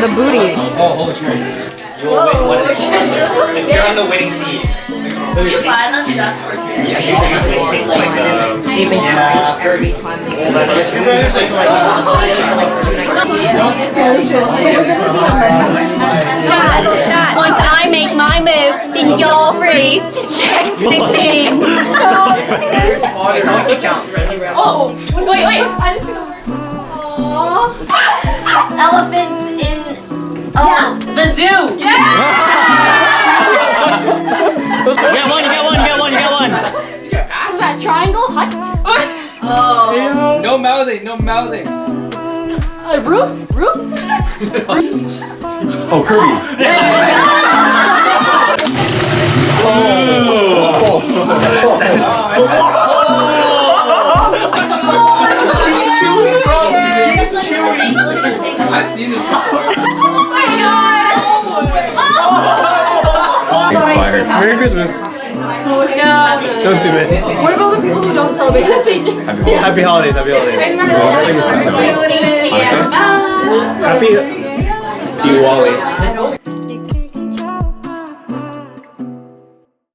on the booty. Oh, holy shit. You will win one of the if you're on the winning team. You buy them just for today. Yeah, you usually taste like They've been charged every time they go like 2 nights. Shot. Once I make my move, then you're free to check the thing. Oh, wait. I didn't see Elephants in the zoo. You got one. Is that triangle hut? Oh. No mouthing. Roof? Oh, Kirby. I've seen this before. Oh my god! Merry Christmas. Don't zoom in. What about the people who don't celebrate Christmas? Happy holidays. Happy Diwali.